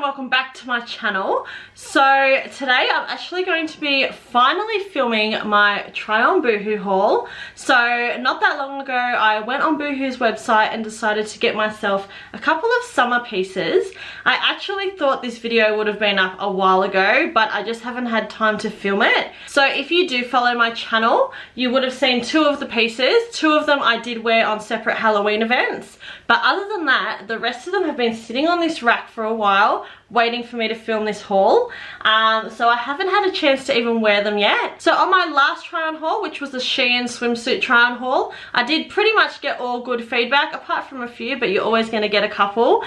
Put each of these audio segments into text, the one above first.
welcome back to my channel. So today I'm actually going to be finally filming my try on Boohoo haul. So not that long ago I went on Boohoo's website and decided to get myself a couple of summer pieces. I actually thought this video would have been up a while ago, but I just haven't had time to film it. So if you do follow my channel, you would have seen two of the pieces. Two of them I did wear on separate Halloween events, but other than that, the rest of them have been sitting on this rack for a while waiting for me to film this haul. So I haven't had a chance to even wear them yet. So on my last try on haul, which was the Shein swimsuit try on haul, I did pretty much get all good feedback apart from a few, but you're always going to get a couple.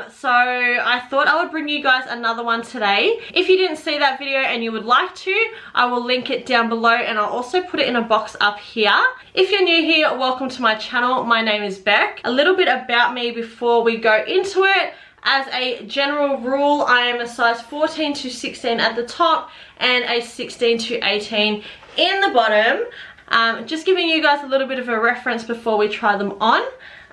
So I thought I would bring you guys another one today. If you didn't see that video and you would like to, I will link it down below and I'll also put it in a box up here. If you're new here, welcome to my channel. My name is Beck. A little bit about me before we go into it. As a general rule, I am a size 14 to 16 at the top and a 16 to 18 in the bottom. Just giving you guys a little bit of a reference before we try them on.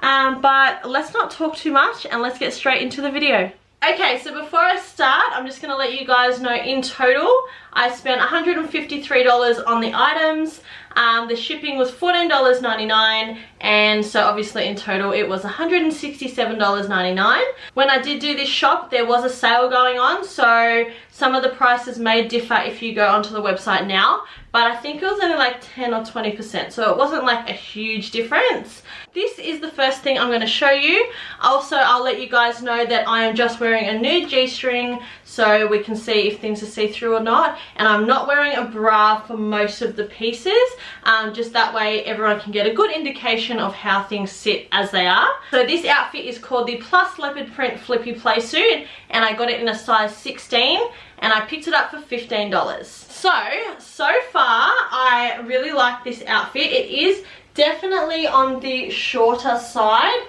But let's not talk too much and let's get straight into the video. Okay, so before I start, I'm just going to let you guys know in total, I spent $153 on the items. The shipping was $14.99, and so obviously in total it was $167.99. When I did do this shop, there was a sale going on, so some of the prices may differ if you go onto the website now, but I think it was only like 10 or 20%, so it wasn't like a huge difference. This is the first thing I'm going to show you. Also, I'll let you guys know that I am just wearing a nude G-string so we can see if things are see-through or not, and I'm not wearing a bra for most of the pieces, just that way everyone can get a good indication of how things sit as they are. So this outfit is called the Plus Leopard Print Flippy Playsuit, and I got it in a size 16 and I picked it up for $15. So far I really like this outfit. It is definitely on the shorter side.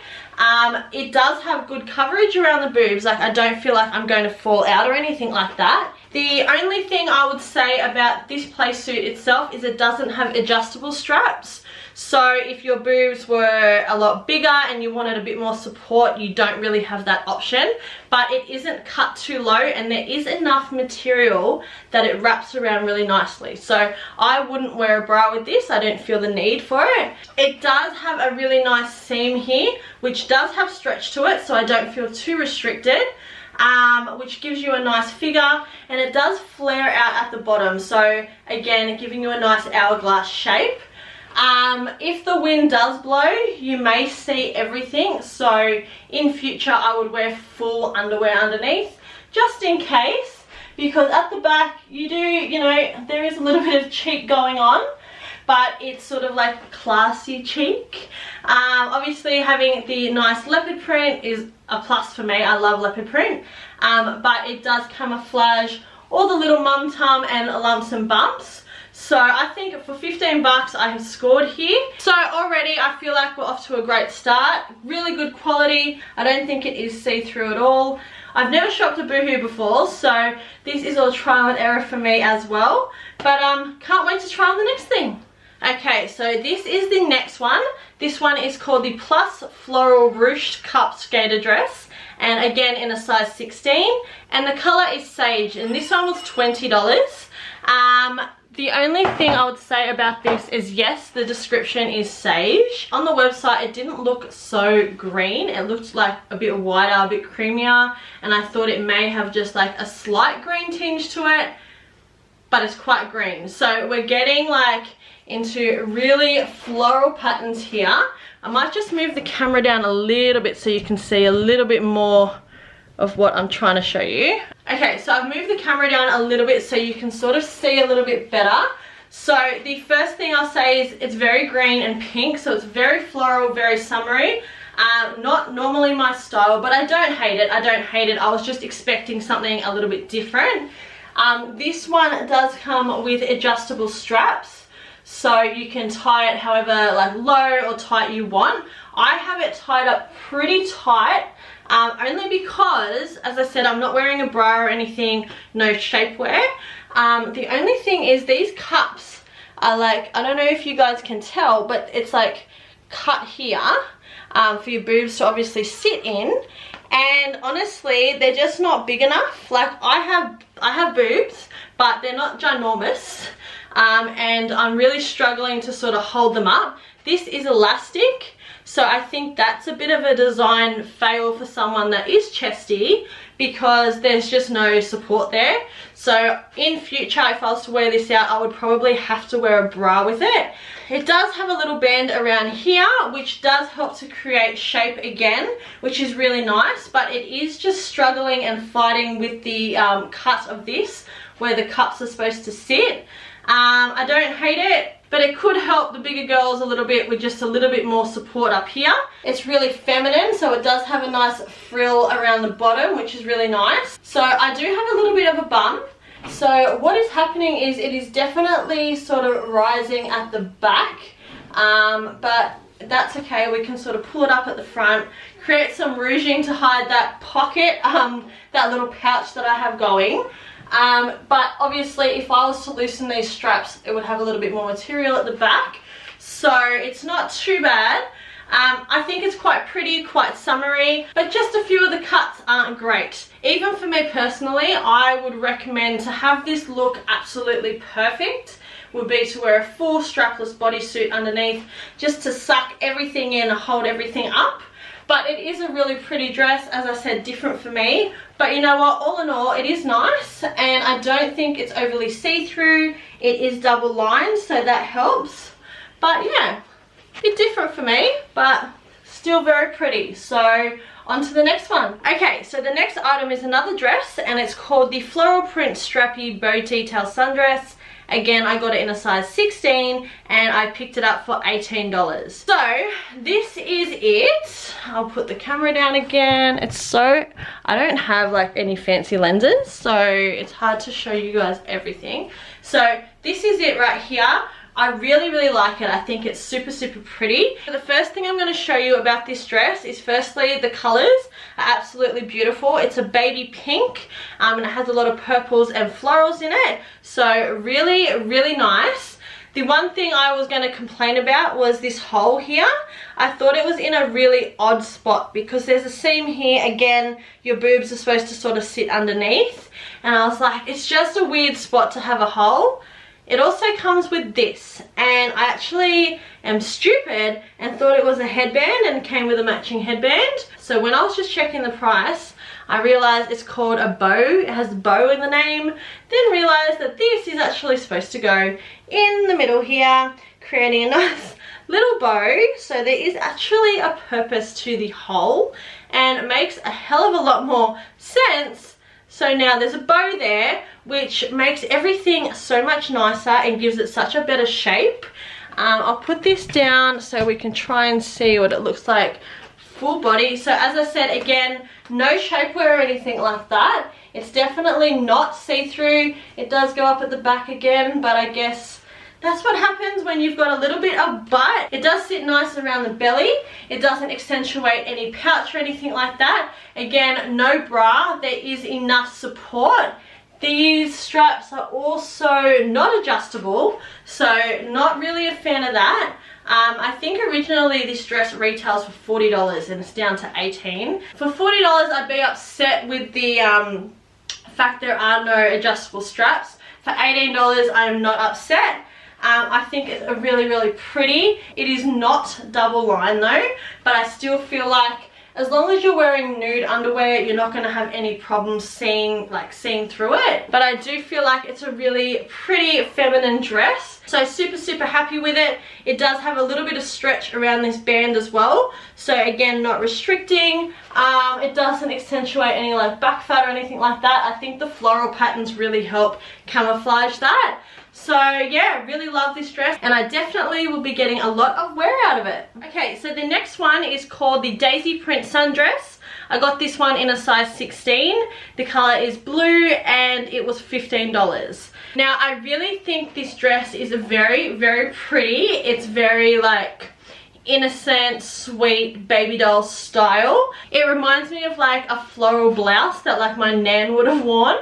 It does have good coverage around the boobs, like I don't feel like I'm going to fall out or anything like that. The only thing I would say about this playsuit itself is it doesn't have adjustable straps. So if your boobs were a lot bigger and you wanted a bit more support, you don't really have that option. But it isn't cut too low and there is enough material that it wraps around really nicely. So I wouldn't wear a bra with this. I don't feel the need for it. It does have a really nice seam here, which does have stretch to it, so I don't feel too restricted. Which gives you a nice figure, and it does flare out at the bottom, so again giving you a nice hourglass shape. If the wind does blow, you may see everything, so in future I would wear full underwear underneath just in case, because at the back you do, you know, there is a little bit of cheek going on, but it's sort of like classy cheek. Obviously having the nice leopard print is a plus for me. I love leopard print, but it does camouflage all the little mum tum and lumps and bumps. So I think for 15 bucks I have scored here. So already I feel like we're off to a great start. Really good quality. I don't think it is see-through at all. I've never shopped at Boohoo before, so this is all trial and error for me as well. But can't wait to try on the next thing. Okay, so this is the next one. This one is called the Plus Floral Ruched Cup Skater Dress, and again in a size 16, and the color is Sage, and this one was $20. The only thing I would say about this is, yes, the description is sage. On the website it didn't look so green. It looked like a bit whiter, a bit creamier, and I thought it may have just like a slight green tinge to it, but it's quite green. So we're getting like into really floral patterns here. I might just move the camera down a little bit so you can see a little bit more of what I'm trying to show you. Okay, so I've moved the camera down a little bit so you can sort of see a little bit better. So the first thing I'll say is it's very green and pink, so it's very floral, very summery. Not normally my style, but I don't hate it. I don't hate it. I was just expecting something a little bit different. This one does come with adjustable straps, so you can tie it however like low or tight you want. I have it tied up pretty tight, only because, as I said, I'm not wearing a bra or anything, no shapewear. The only thing is these cups are like, I don't know if you guys can tell, but it's like cut here for your boobs to obviously sit in, and honestly they're just not big enough. Like I have boobs, but they're not ginormous, and I'm really struggling to sort of hold them up. This is elastic, so I think that's a bit of a design fail for someone that is chesty, because there's just no support there. So in future, if I was to wear this out, I would probably have to wear a bra with it. It does have a little band around here, which does help to create shape again, which is really nice, but it is just struggling and fighting with the cut of this, where the cups are supposed to sit. I don't hate it, but it could help the bigger girls a little bit with just a little bit more support up here. It's really feminine, so it does have a nice frill around the bottom, which is really nice. So I do have a little bit of a bump. So what is happening is it is definitely sort of rising at the back, but that's okay. We can sort of pull it up at the front, create some ruching to hide that pocket, that little pouch that I have going. But obviously if I was to loosen these straps, it would have a little bit more material at the back, so it's not too bad. I think it's quite pretty, quite summery, but just a few of the cuts aren't great. Even for me personally, I would recommend, to have this look absolutely perfect, would be to wear a full strapless bodysuit underneath, just to suck everything in and hold everything up. But it is a really pretty dress, as I said, different for me. But you know what, all in all, it is nice, and I don't think it's overly see-through. It is double lined, so that helps. But yeah, a bit different for me, but still very pretty. So on to the next one. Okay, so the next item is another dress, and it's called the Floral Print Strappy Bow Detail Sundress. Again, I got it in a size 16 and I picked it up for $18. So this is it. I'll put the camera down again. It's so, I don't have like any fancy lenses, so it's hard to show you guys everything. So this is it right here. I really like it. I think it's super pretty. The first thing I'm going to show you about this dress is, firstly, the colors are absolutely beautiful. It's a baby pink, and it has a lot of purples and florals in it, so really nice. The one thing I was going to complain about was this hole here. I thought it was in a really odd spot, because there's a seam here. Again, your boobs are supposed to sort of sit underneath, and I was like, it's just a weird spot to have a hole. It also comes with this, and I actually am stupid and thought it was a headband and came with a matching headband. So when I was just checking the price, I realized it's called a bow. It has bow in the name. Then realized that this is actually supposed to go in the middle here, creating a nice little bow. So there is actually a purpose to the hole, and it makes a hell of a lot more sense. So now there's a bow there, which makes everything so much nicer and gives it such a better shape. I'll put this down so we can try and see what it looks like full body. So as I said, again, no shapewear or anything like that. It's definitely not see-through. It does go up at the back again, but I guess that's what happens when you've got a little bit of butt. It does sit nice around the belly. It doesn't accentuate any pouch or anything like that. Again, no bra. There is enough support. These straps are also not adjustable, so not really a fan of that. I think originally this dress retails for $40 and it's down to $18. For $40, I'd be upset with the fact there are no adjustable straps. For $18, I am not upset. I think it's a really pretty. It is not double line though, but I still feel like as long as you're wearing nude underwear, you're not going to have any problems seeing through it. But I do feel like it's a really pretty feminine dress. So super happy with it. It does have a little bit of stretch around this band as well. So again, not restricting. It doesn't accentuate any like back fat or anything like that. I think the floral patterns really help camouflage that. So yeah, really love this dress, and I definitely will be getting a lot of wear out of it. Okay, so the next one is called the Daisy Print Sundress. I got this one in a size 16. The color is blue and it was $15. Now I really think this dress is very pretty. It's very like innocent, sweet baby doll style. It reminds me of like a floral blouse that like my nan would have worn.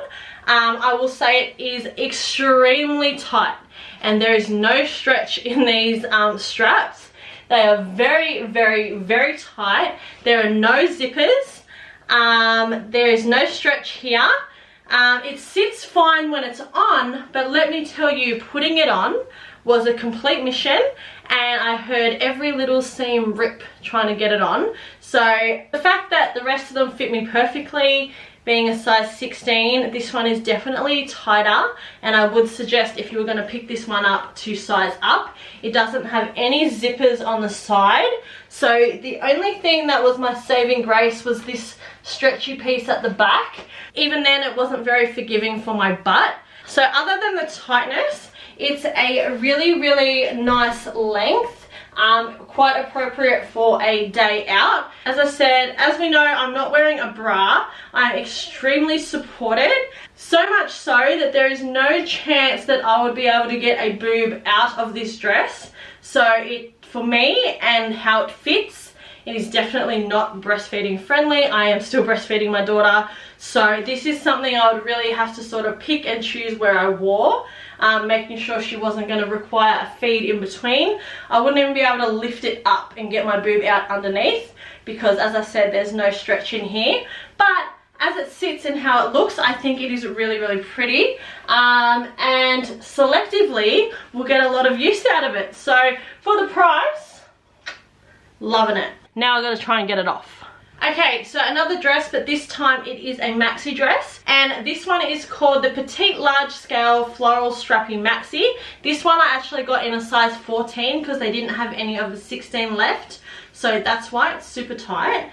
I will say it is extremely tight, and there is no stretch in these straps. They are very, very, very tight. There are no zippers. There is no stretch here. It sits fine when it's on, but let me tell you, putting it on was a complete mission, and I heard every little seam rip trying to get it on. So the fact that the rest of them fit me perfectly, being a size 16, this one is definitely tighter, and I would suggest if you were going to pick this one up to size up. It doesn't have any zippers on the side, so the only thing that was my saving grace was this stretchy piece at the back. Even then, it wasn't very forgiving for my butt. So other than the tightness, it's a really, really nice length. Quite appropriate for a day out. As I said, as we know, I'm not wearing a bra. I'm extremely supported, so much so that there is no chance that I would be able to get a boob out of this dress. So for me and how it fits, it is definitely not breastfeeding friendly. I am still breastfeeding my daughter, so this is something I would really have to sort of pick and choose where I wore, making sure she wasn't going to require a feed in between. I wouldn't even be able to lift it up and get my boob out underneath because, as I said, there's no stretch in here. But as it sits and how it looks, I think it is really, really pretty, and selectively we'll get a lot of use out of it. So for the price, loving it. Now I've got to try and get it off. Okay, so another dress, but this time it is a maxi dress, and this one is called the Petite Large Scale Floral Strappy Maxi. This one I actually got in a size 14 because they didn't have any of the 16 left, so that's why it's super tight.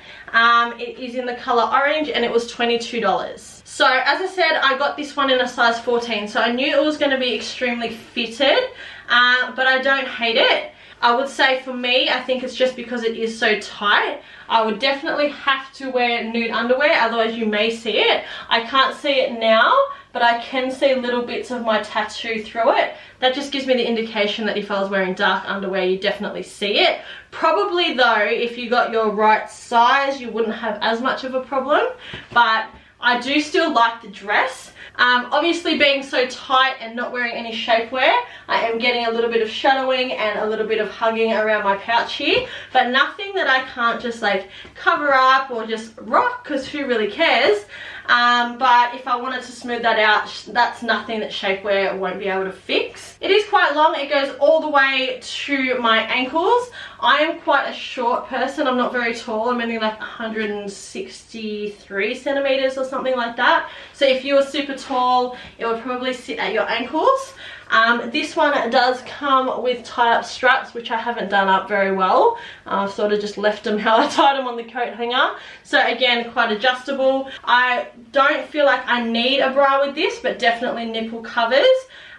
It is in the color orange, and it was $22. So as I said, I got this one in a size 14, so I knew it was going to be extremely fitted, but I don't hate it. I would say for me, I think it's just because it is so tight. I would definitely have to wear nude underwear, otherwise you may see it. I can't see it now, but I can see little bits of my tattoo through it. That just gives me the indication that if I was wearing dark underwear, you definitely see it. Probably though, if you got your right size, you wouldn't have as much of a problem, but I do still like the dress. Obviously being so tight and not wearing any shapewear, I am getting a little bit of shadowing and a little bit of hugging around my pouch here, but nothing that I can't just like cover up or just rock, because who really cares. But if I wanted to smooth that out, that's nothing that shapewear won't be able to fix. It is quite long. It goes all the way to my ankles. I am quite a short person. I'm not very tall. I'm only like 163 centimeters or something like that. So if you were super tall, it would probably sit at your ankles. This one does come with tie-up straps, which I haven't done up very well. I've sort of just left them how I tied them on the coat hanger. So again, quite adjustable. I don't feel like I need a bra with this, but definitely nipple covers.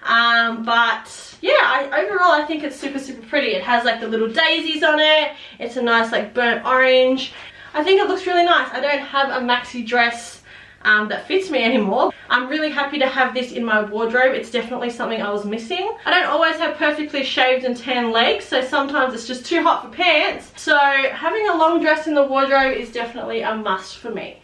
But yeah, overall I think it's super, super pretty. It has like the little daisies on it. It's a nice like burnt orange. I think it looks really nice. I don't have a maxi dress that fits me anymore. I'm really happy to have this in my wardrobe. It's definitely something I was missing. I don't always have perfectly shaved and tan legs, so sometimes it's just too hot for pants. So having a long dress in the wardrobe is definitely a must for me.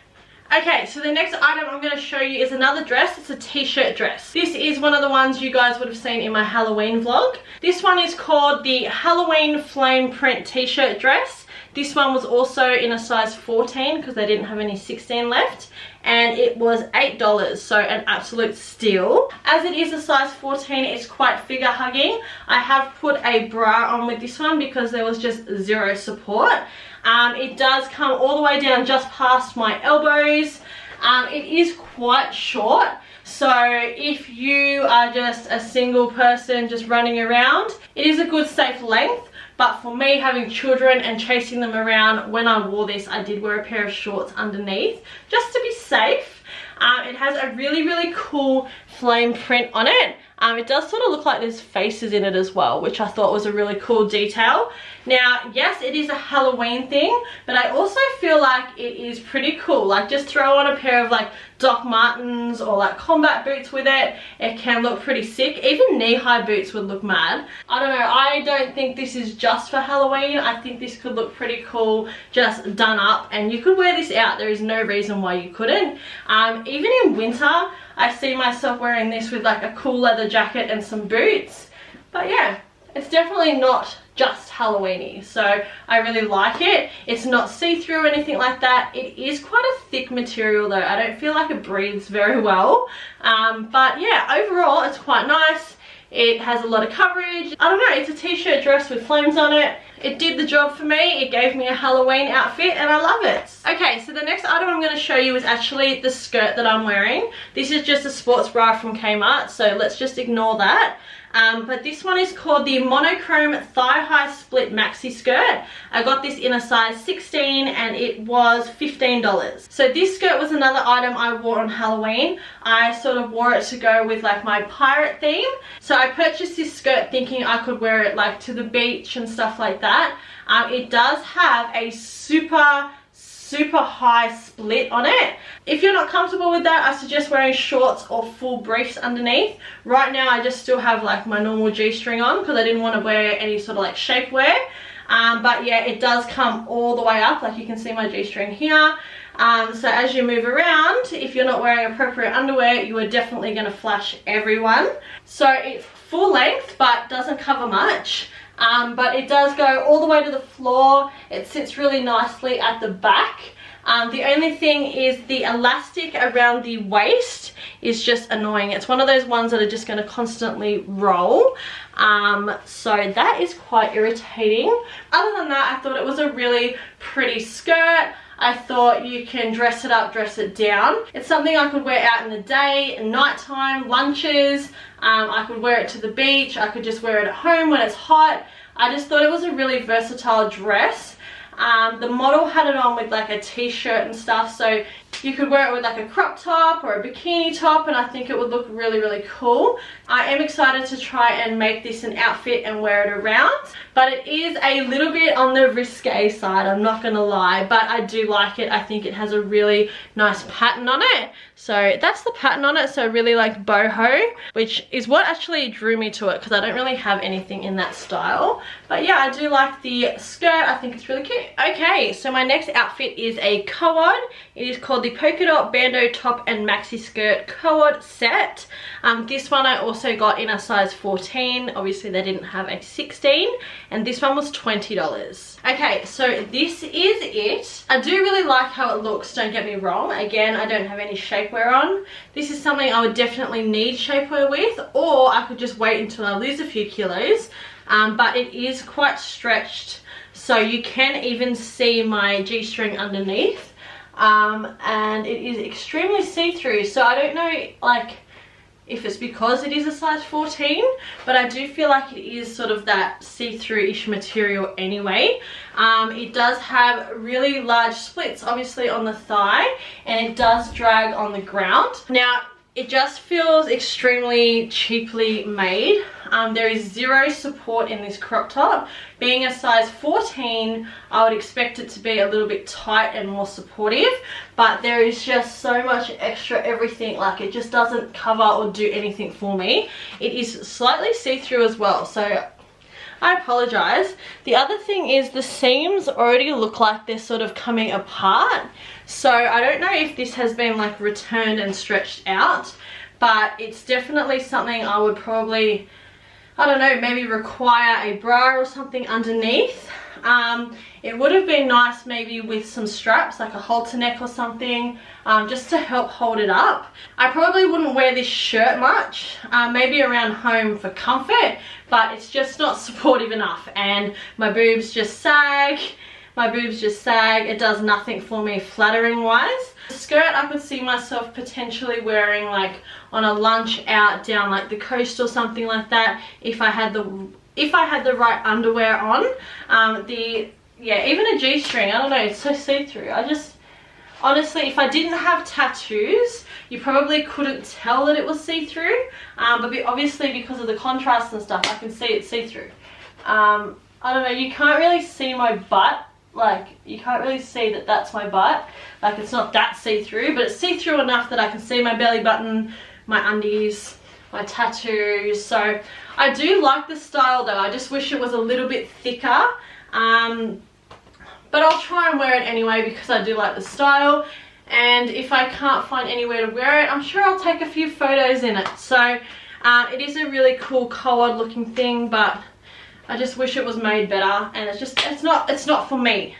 Okay, so the next item I'm going to show you is another dress. It's a t-shirt dress. This is one of the ones you guys would have seen in my Halloween vlog. This one is called the Halloween Flame Print t-shirt dress. This one was also in a size 14 because they didn't have any 16 left, and it was $8, so an absolute steal. As it is a size 14, it's quite figure hugging. I have put a bra on with this one because there was just zero support. It does come all the way down just past my elbows. It is quite short, so if you are just a single person just running around, it is a good safe length. But for me, having children and chasing them around, when I wore this, I did wear a pair of shorts underneath just to be safe. It has a really, really cool flame print on it. It does sort of look like there's faces in it as well, which I thought was a really cool detail. Now, yes, it is a Halloween thing, but I also feel like it is pretty cool. Like, just throw on a pair of like Doc Martens or like combat boots with it. It can look pretty sick. Even knee-high boots would look mad. I don't know. I don't think this is just for Halloween. I think this could look pretty cool just done up, and you could wear this out. There is no reason why you couldn't. Even in winter, I see myself wearing this with like a cool leather jacket and some boots. But yeah, it's definitely not just Halloweeny. So I really like it. It's not see-through or anything like that. It is quite a thick material though. I don't feel like it breathes very well. But yeah, overall it's quite nice. It has a lot of coverage. I don't know, it's a t-shirt dress with flames on it. It did the job for me. It gave me a Halloween outfit and I love it. Okay, so the next item I'm going to show you is actually the skirt that I'm wearing. This is just a sports bra from Kmart, so let's just ignore that. But this one is called the Monochrome Thigh-High Split Maxi Skirt. I got this in a size 16 and it was $15. So this skirt was another item I wore on Halloween. I sort of wore it to go with like my pirate theme. So I purchased this skirt thinking I could wear it like to the beach and stuff like that. It does have a super high split on it. If you're not comfortable with that, I suggest wearing shorts or full briefs underneath. Right now I just still have like my normal G-string on because I didn't want to wear any sort of like shapewear. But yeah, it does come all the way up, like you can see my G-string here. So as you move around, if you're not wearing appropriate underwear, you are definitely going to flash everyone. So it's full length but doesn't cover much. But it does go all the way to the floor. It sits really nicely at the back. The only thing is the elastic around the waist is just annoying. It's one of those ones that are just going to constantly roll. So that is quite irritating. Other than that, I thought it was a really pretty skirt. I thought you can dress it up, dress it down. It's something I could wear out in the day, nighttime, lunches. I could wear it to the beach. I could just wear it at home when it's hot. I just thought it was a really versatile dress. The model had it on with like a t-shirt and stuff, so you could wear it with like a crop top or a bikini top and I think it would look really cool. I am excited to try and make this an outfit and wear it around, but it is a little bit on the risque side, I'm not gonna lie, but I do like it. I think it has a really nice pattern on it. So that's the pattern on it, so really like boho, which is what actually drew me to it because I don't really have anything in that style. But yeah, I do like the skirt. I think it's really cute. Okay, so my next outfit is a Co-Ord. It is called the Polka Dot Bandeau Top and Maxi Skirt Co-Ord set. This one I also got in a size 14. Obviously they didn't have a 16, and this one was $20. Okay, so this is it. I do really like how it looks, don't get me wrong. Again, I don't have any shapewear on. This is something I would definitely need shapewear with, or I could just wait until I lose a few kilos. But it is quite stretched, so you can even see my G-string underneath. And it is extremely see-through, so I don't know like if it's because it is a size 14, but I do feel like it is sort of that see-through-ish material anyway. It does have really large splits obviously on the thigh, and it does drag on the ground. Now it just feels extremely cheaply made. There is zero support in this crop top. Being a size 14, I would expect it to be a little bit tight and more supportive, but there is just so much extra everything, like it just doesn't cover or do anything for me. It is slightly see-through as well, so I apologize. The other thing is the seams already look like they're sort of coming apart, so I don't know if this has been like returned and stretched out, but it's definitely something I would probably, I don't know, maybe require a bra or something underneath. It would have been nice maybe with some straps, like a halter neck or something, just to help hold it up. I probably wouldn't wear this shirt much, maybe around home for comfort, but it's just not supportive enough, and my boobs just sag. It does nothing for me flattering wise. The skirt I could see myself potentially wearing like on a lunch out down like the coast or something like that, if I had the right underwear on. Yeah, even a G-string, I don't know, it's so see-through. I just, honestly, if I didn't have tattoos, you probably couldn't tell that it was see-through, but obviously because of the contrast and stuff, I can see it's see-through. I don't know, you can't really see my butt. Like, you can't really see that that's my butt. Like, it's not that see-through, but it's see-through enough that I can see my belly button, my undies, my tattoos. So I do like the style though. I just wish it was a little bit thicker. But I'll try and wear it anyway because I do like the style. And if I can't find anywhere to wear it, I'm sure I'll take a few photos in it. So it is a really cool Co-Ord looking thing, but I just wish it was made better, and it's not for me.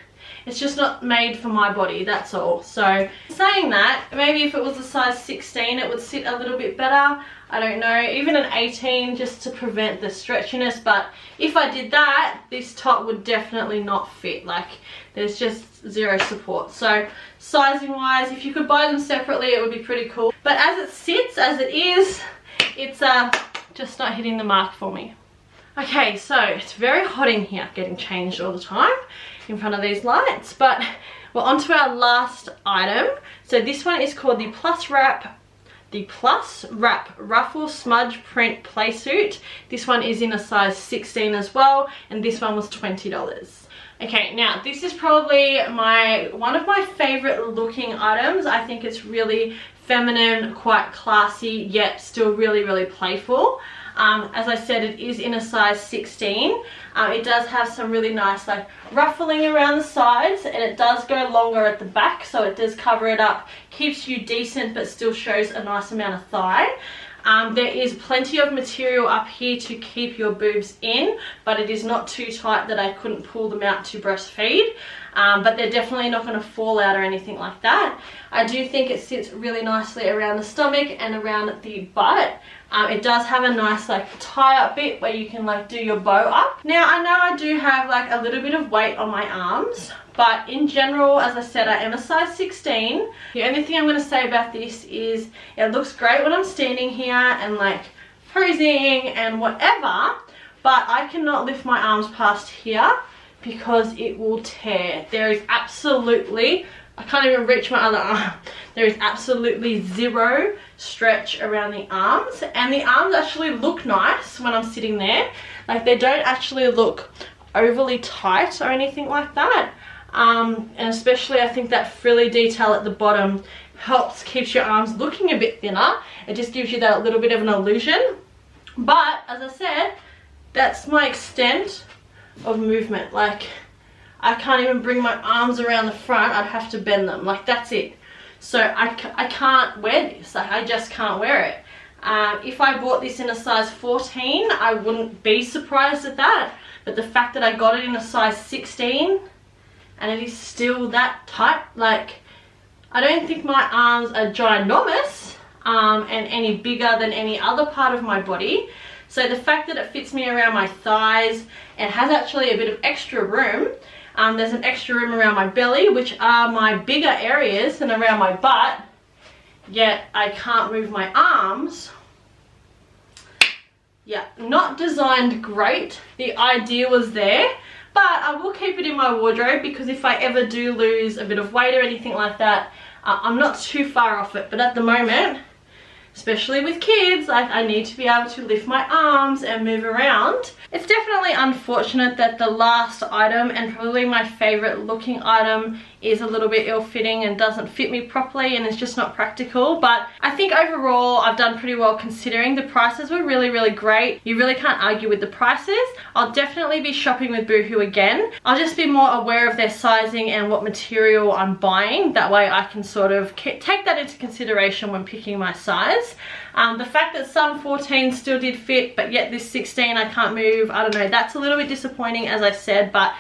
It's just not made for my body, that's all. So saying that, maybe if it was a size 16 it would sit a little bit better. I don't know, even an 18 just to prevent the stretchiness, but if I did that, this top would definitely not fit. Like, there's just zero support. So sizing wise, if you could buy them separately, it would be pretty cool. But as it sits, as it is, it's just not hitting the mark for me. Okay, so it's very hot in here, getting changed all the time in front of these lights, but we're on to our last item. So this one is called the Plus Wrap Ruffle Smudge Print Playsuit. This one is in a size 16 as well, and this one was $20. Okay, now this is probably one of my favorite looking items. I think it's really feminine, quite classy, yet still really, really playful. As I said, it is in a size 16. It does have some really nice like ruffling around the sides, and it does go longer at the back, so it does cover it up, keeps you decent but still shows a nice amount of thigh. There is plenty of material up here to keep your boobs in, but it is not too tight that I couldn't pull them out to breastfeed. But they're definitely not going to fall out or anything like that. I do think it sits really nicely around the stomach and around the butt. It does have a nice like tie up bit where you can like do your bow up. Now I know I do have like a little bit of weight on my arms, but in general, as I said, I am a size 16. The only thing I'm going to say about this is it looks great when I'm standing here and like posing and whatever, but I cannot lift my arms past here because it will tear. There is absolutely, I can't even reach my other arm. There is absolutely zero stretch around the arms, and the arms actually look nice when I'm sitting there. Like, they don't actually look overly tight or anything like that. And especially I think that frilly detail at the bottom keeps your arms looking a bit thinner. It just gives you that little bit of an illusion. But as I said, that's my extent of movement. Like, I can't even bring my arms around the front. I'd have to bend them. Like, that's it. So I can't wear this. Like, I just can't wear it. If I bought this in a size 14, I wouldn't be surprised at that. But the fact that I got it in a size 16 and it is still that tight, like, I don't think my arms are ginormous and any bigger than any other part of my body. So the fact that it fits me around my thighs and has actually a bit of extra room. There's an extra room around my belly, which are my bigger areas, and around my butt, yet I can't move my arms. Yeah, not designed great. The idea was there, but I will keep it in my wardrobe because if I ever do lose a bit of weight or anything like that, I'm not too far off it. But at the moment, especially with kids, like, I need to be able to lift my arms and move around. It's definitely unfortunate that the last item, and probably my favorite looking item, is a little bit ill-fitting and doesn't fit me properly and it's just not practical. But I think overall I've done pretty well considering the prices were really, really great. You really can't argue with the prices. I'll definitely be shopping with Boohoo again. I'll just be more aware of their sizing and what material I'm buying. That way I can sort of take that into consideration when picking my size. The fact that some 14s still did fit, but yet this 16 I can't move, I don't know, that's a little bit disappointing, as I said, but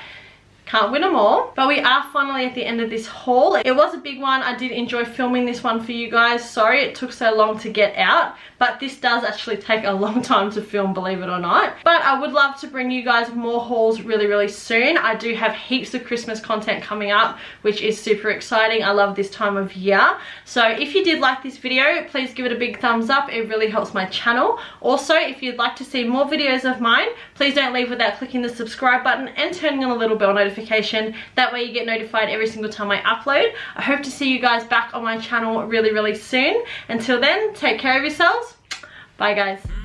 can't win them all. But we are finally at the end of this haul. It was a big one. I did enjoy filming this one for you guys. Sorry it took so long to get out, but this does actually take a long time to film, believe it or not. But I would love to bring you guys more hauls really, really soon. I do have heaps of Christmas content coming up, which is super exciting. I love this time of year. So if you did like this video, please give it a big thumbs up. It really helps my channel. Also, if you'd like to see more videos of mine, please don't leave without clicking the subscribe button and turning on the little bell notification. That way you get notified every single time I upload. I hope to see you guys back on my channel really, really soon. Until then, take care of yourselves. Bye guys.